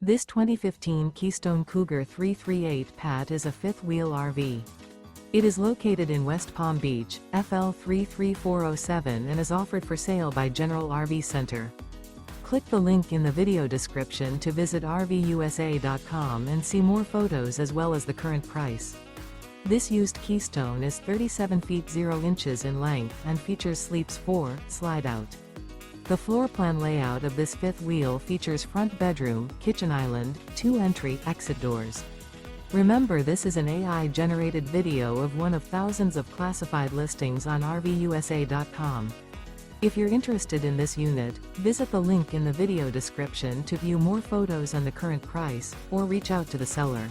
This 2015 Keystone Cougar 338 PAT is a fifth-wheel RV. It is located in West Palm Beach, FL 33407 and is offered for sale by General RV Center. Click the link in the video description to visit RVUSA.com and see more photos as well as the current price. This used Keystone is 37 feet 0 inches in length and features sleeps 4, Slideout. The floor plan layout of this fifth wheel features front bedroom, kitchen island, 2 entry/exit doors. Remember, this is an AI-generated video of one of thousands of classified listings on RVUSA.com. If you're interested in this unit, visit the link in the video description to view more photos and the current price, or reach out to the seller.